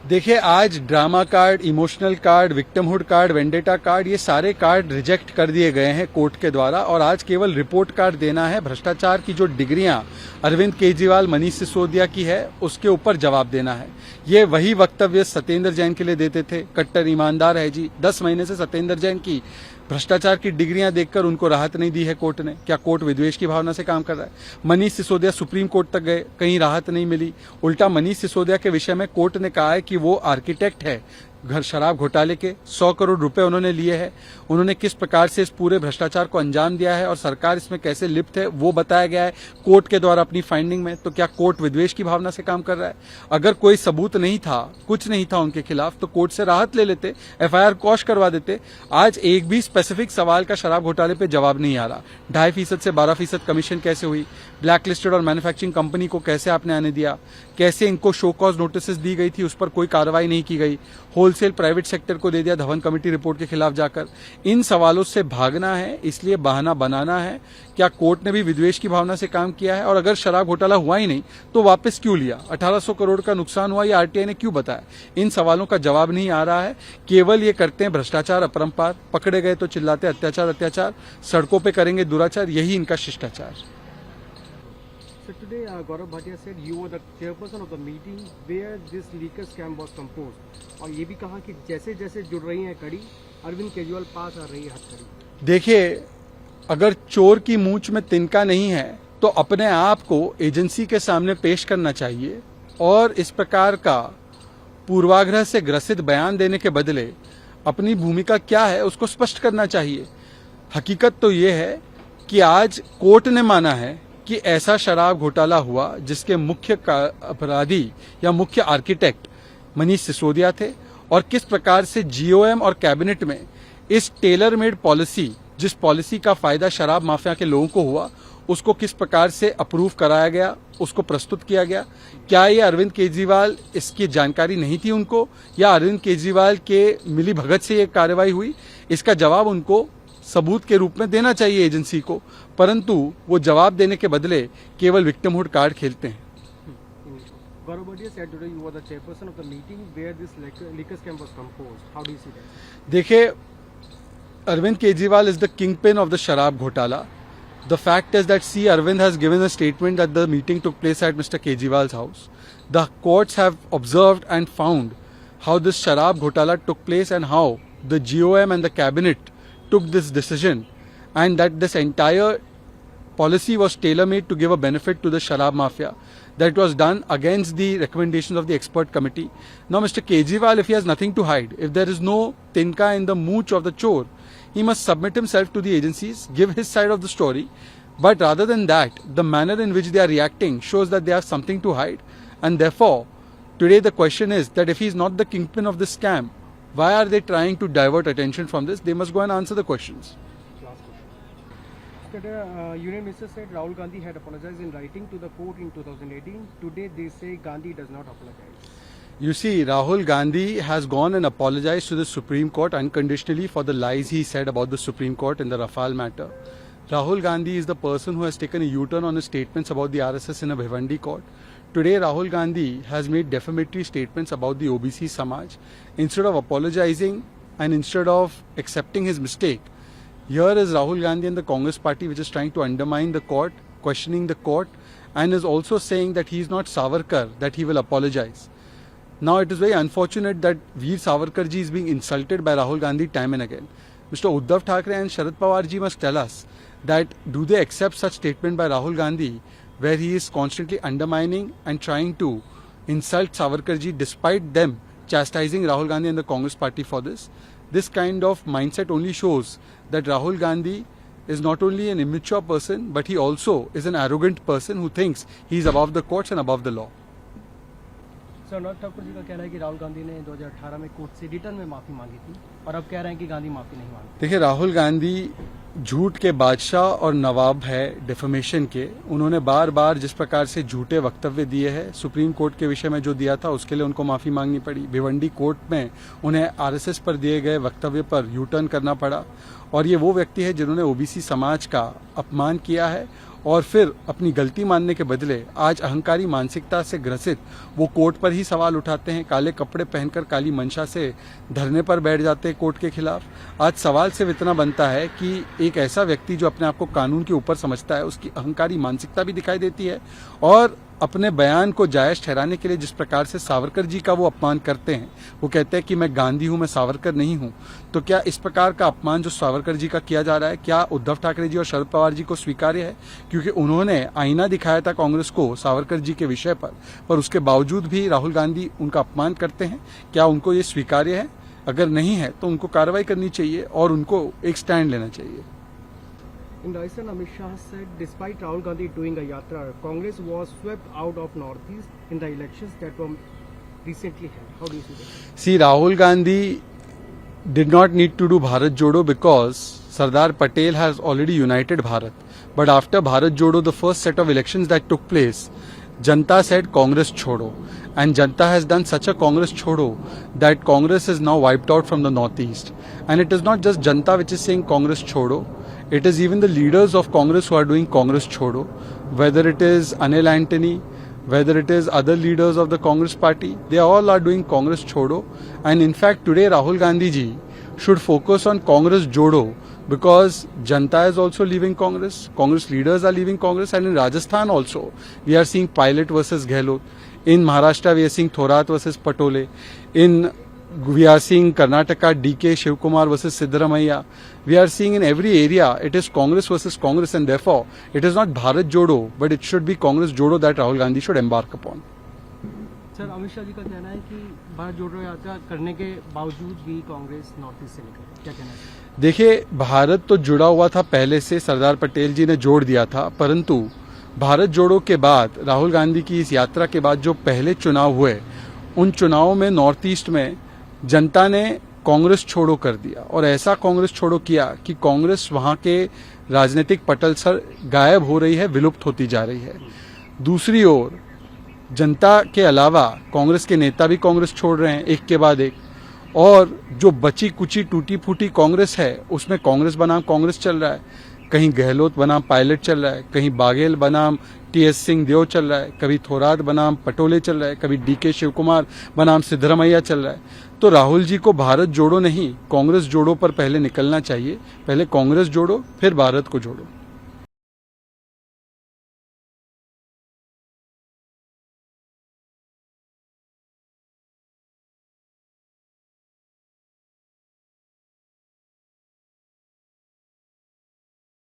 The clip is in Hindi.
देखिए, आज drama card, emotional card, victimhood card, vendetta card, ये सारे कार्ड रिजेक्ट कर दिए गए हैं कोर्ट के द्वारा और आज केवल रिपोर्ट कार्ड देना है। भ्रष्टाचार की जो डिग्रियां अरविंद केजरीवाल, मनीष सिसोदिया की है, उसके ऊपर जवाब देना है। ये वही वक्तव्य सत्येंद्र जैन के लिए देते थे। कट्टर ईमानदार है जी। 10 महीने से सत्येंद्र जैन की भ्रष्टाचार की डिग्रियां देखकर उनको राहत नहीं दी है कोर्ट ने। क्या कोर्ट विद्वेष की भावना से काम कर रहा है? मनीष सिसोदिया सुप्रीम कोर्ट तक गए, कहीं राहत नहीं मिली। उल्टा मनीष सिसोदिया के विषय में कोर्ट ने कहा है कि वो आर्किटेक्ट है घर शराब घोटाले के। 100 करोड़ रुपए उन्होंने लिए हैं। उन्होंने किस प्रकार से इस पूरे भ्रष्टाचार को अंजाम दिया है और सरकार इसमें कैसे लिप्त है वो बताया गया है कोर्ट के द्वारा अपनी फाइंडिंग में। तो क्या कोर्ट विद्वेष की भावना से काम कर रहा है? अगर कोई सबूत नहीं था, कुछ नहीं था उनके खिलाफ, तो कोर्ट से राहत ले लेते, एफआईआर क्वॉश करवा देते। आज एक भी स्पेसिफिक सवाल का शराब घोटाले पे जवाब नहीं आ रहा। 2.5% से 12% कमीशन कैसे हुई? ब्लैक लिस्टेड और मैन्युफैक्चरिंग कंपनी को कैसे आपने आने दिया? कैसे इनको शो कॉज नोटिस दी गई थी, उस पर कोई कार्रवाई नहीं की गई? होलसेल प्राइवेट सेक्टर को दे दिया धवन कमेटी रिपोर्ट के खिलाफ जाकर। इन सवालों से भागना है, इसलिए बहाना बनाना है। क्या कोर्ट ने भी विद्वेष की भावना से काम किया है? और अगर शराब घोटाला हुआ ही नहीं तो वापस क्यों लिया? 1800 करोड़ का नुकसान हुआ, ये आरटीआई ने क्यों बताया? इन सवालों का जवाब नहीं आ रहा है। केवल ये करते हैं भ्रष्टाचार अपरंपार, पकड़े गए तो चिल्लाते अत्याचार अत्याचार, सड़कों पे करेंगे दुराचार, यही इनका शिष्टाचार। So today, Gaurav Bhatia said you were the chairperson of the meeting where this leaker scam was composed. और ये भी कहा कि जैसे जैसे जुड़ रही है कड़ी, अरविंद केजरीवाल पास आ रही है हथकड़ी। देखिए, अगर चोर की मूंछ में तिनका नहीं है तो अपने आप को एजेंसी के सामने पेश करना चाहिए और इस प्रकार का पूर्वाग्रह से ग्रसित बयान देने के बदले अपनी भूमिका क्या है उसको स्पष्ट करना चाहिए। हकीकत तो ये है कि आज कोर्ट ने माना है कि ऐसा शराब घोटाला हुआ जिसके मुख्य अपराधी या मुख्य आर्किटेक्ट मनीष सिसोदिया थे और किस प्रकार से जीओएम और कैबिनेट में इस टेलर मेड पॉलिसी, जिस पॉलिसी का फायदा शराब माफिया के लोगों को हुआ, उसको किस प्रकार से अप्रूव कराया गया, उसको प्रस्तुत किया गया। क्या ये अरविंद केजरीवाल, इसकी जानकारी नहीं थी उनको, या अरविंद केजरीवाल के मिली भगत से ये कार्रवाई हुई? इसका जवाब उनको सबूत के रूप में देना चाहिए एजेंसी को, परंतु वो जवाब देने के बदले केवल विक्टिमहुड कार्ड खेलते हैं। Gaurav Bhatia said today you were the chairperson of the meeting where this liquor scam was composed. How do you see that? देखिए, Arvind Kejriwal is the kingpin of the sharab घोटाला. The fact is that Arvind has given a statement that the meeting took place at Mr. Kejriwal's house. The courts have observed and found how this sharab घोटाला took place and how the GOM and the cabinet took this decision, and that this entire policy was tailor-made to give a benefit to the sharab mafia. That was done against the recommendations of the expert committee. Now, Mr. Kejriwal, if he has nothing to hide, if there is no tinka in the mooch of the chore, he must submit himself to the agencies, give his side of the story. But rather than that, the manner in which they are reacting shows that they have something to hide. And therefore, today the question is that if he is not the kingpin of this scam, why are they trying to divert attention from this? They must go and answer the questions. Today, Union Minister said Rahul Gandhi had apologized in writing to the court in 2018. Today, they say Gandhi does not apologize. You see, Rahul Gandhi has gone and apologized to the Supreme Court unconditionally for the lies he said about the Supreme Court in the Rafale matter. Rahul Gandhi is the person who has taken a U-turn on his statements about the RSS in a Bhiwandi court. Today, Rahul Gandhi has made defamatory statements about the OBC Samaj. Instead of apologizing and instead of accepting his mistake, here is Rahul Gandhi and the Congress party which is trying to undermine the court, questioning the court, and is also saying that he is not Savarkar, that he will apologize. Now, it is very unfortunate that Veer Savarkar ji is being insulted by Rahul Gandhi time and again. Mr. Uddhav Thackeray and Sharad Pawar ji must tell us that do they accept such statement by Rahul Gandhi where he is constantly undermining and trying to insult Savarkar ji despite them chastising Rahul Gandhi and the Congress party for this? This kind of mindset only shows that Rahul Gandhi is not only an immature person, but he also is an arrogant person who thinks he is above the courts and above the law. Sir, Anurag Thakur ji का कहना है कि राहुल गांधी ने 2018 में कोर्ट से रिटर्न में माफी मांगी थी और अब कह रहे हैं कि गांधी माफी नहीं मांगी। देखिए, राहुल गांधी झूठ के बादशाह और नवाब है डिफेमेशन के। उन्होंने बार बार जिस प्रकार से झूठे वक्तव्य दिए हैं, सुप्रीम कोर्ट के विषय में जो दिया था उसके लिए उनको माफी मांगनी पड़ी। भिवंडी कोर्ट में उन्हें आरएसएस पर दिए गए वक्तव्य पर यू टर्न करना पड़ा। और ये वो व्यक्ति है जिन्होंने ओबीसी समाज का अपमान किया है और फिर अपनी गलती मानने के बदले आज अहंकारी मानसिकता से ग्रसित वो कोर्ट पर ही सवाल उठाते हैं, काले कपड़े पहनकर काली मंशा से धरने पर बैठ जाते हैं कोर्ट के खिलाफ। आज सवाल सिर्फ इतना बनता है कि एक ऐसा व्यक्ति जो अपने आप को कानून के ऊपर समझता है, उसकी अहंकारी मानसिकता भी दिखाई देती है, और अपने बयान को जायज ठहराने के लिए जिस प्रकार से सावरकर जी का वो अपमान करते हैं, वो कहते हैं कि मैं गांधी हूं, मैं सावरकर नहीं हूं, तो क्या इस प्रकार का अपमान जो सावरकर जी का किया जा रहा है, क्या उद्धव ठाकरे जी और शरद पवार जी को स्वीकार्य है? क्योंकि उन्होंने आईना दिखाया था कांग्रेस को सावरकर जी के विषय पर उसके बावजूद भी राहुल गांधी उनका अपमान करते हैं। क्या उनको ये स्वीकार्य है? अगर नहीं है तो उनको कार्रवाई करनी चाहिए और उनको एक स्टैंड लेना चाहिए। In Rajasthan, Amit Shah said, despite Rahul Gandhi doing a yatra, Congress was swept out of Northeast in the elections that were recently held. How do you see that? See, Rahul Gandhi did not need to do Bharat Jodo because Sardar Patel has already united Bharat. But after Bharat Jodo, the first set of elections that took place, Janta said Congress Chodo. And Janta has done such a Congress Chodo that Congress is now wiped out from the Northeast. And it is not just Janta which is saying Congress Chodo. It is even the leaders of Congress who are doing Congress Chodo. Whether it is Anil Antony, whether it is other leaders of the Congress party, they all are doing Congress Chodo. And in fact, today Rahul Gandhi ji should focus on Congress Jodo, because Janta is also leaving Congress, Congress leaders are leaving Congress, and in Rajasthan also we are seeing Pilot versus Gehlot. In Maharashtra we are seeing Thorat versus Patole. We are seeing Karnataka DK Shivkumar versus Siddaramaiah. We are seeing in every area it is Congress versus Congress, and therefore it is not Bharat Jodo, but it should be Congress Jodo that Rahul Gandhi should embark upon. Sir, Amit Shah ji का कहना है कि भारत जोड़ो यात्रा करने के बावजूद भी कांग्रेस नॉर्थ ईस्ट से निकली, क्या कहना है? देखिए, भारत तो जुड़ा हुआ था पहले से, सरदार पटेल जी ने जोड़ दिया था, परंतु भारत जोड़ो के बाद राहुल गांधी की इस यात्रा के बाद जो पहले चुनाव हुए, उन चुनावों में नॉर्थ ईस्ट में जनता ने कांग्रेस छोड़ो कर दिया, और ऐसा कांग्रेस छोड़ो किया कि कांग्रेस वहां के राजनीतिक पटल से गायब हो रही है, विलुप्त होती जा रही है। दूसरी ओर जनता के अलावा कांग्रेस के नेता भी कांग्रेस छोड़ रहे हैं एक के बाद एक, और जो बची कुची टूटी फूटी कांग्रेस है उसमें कांग्रेस बनाम कांग्रेस चल रहा है। कहीं गहलोत बनाम पायलट चल रहा है, कहीं बाघेल बनाम टीएस सिंह देव चल रहा है, कभी थोराट बनाम पटोले चल रहा है, कभी डीके शिवकुमार बनाम सिद्धरमैया चल रहा है। तो राहुल जी को भारत जोड़ो नहीं, कांग्रेस जोड़ो पर पहले निकलना चाहिए। पहले कांग्रेस जोड़ो, फिर भारत को जोड़ो।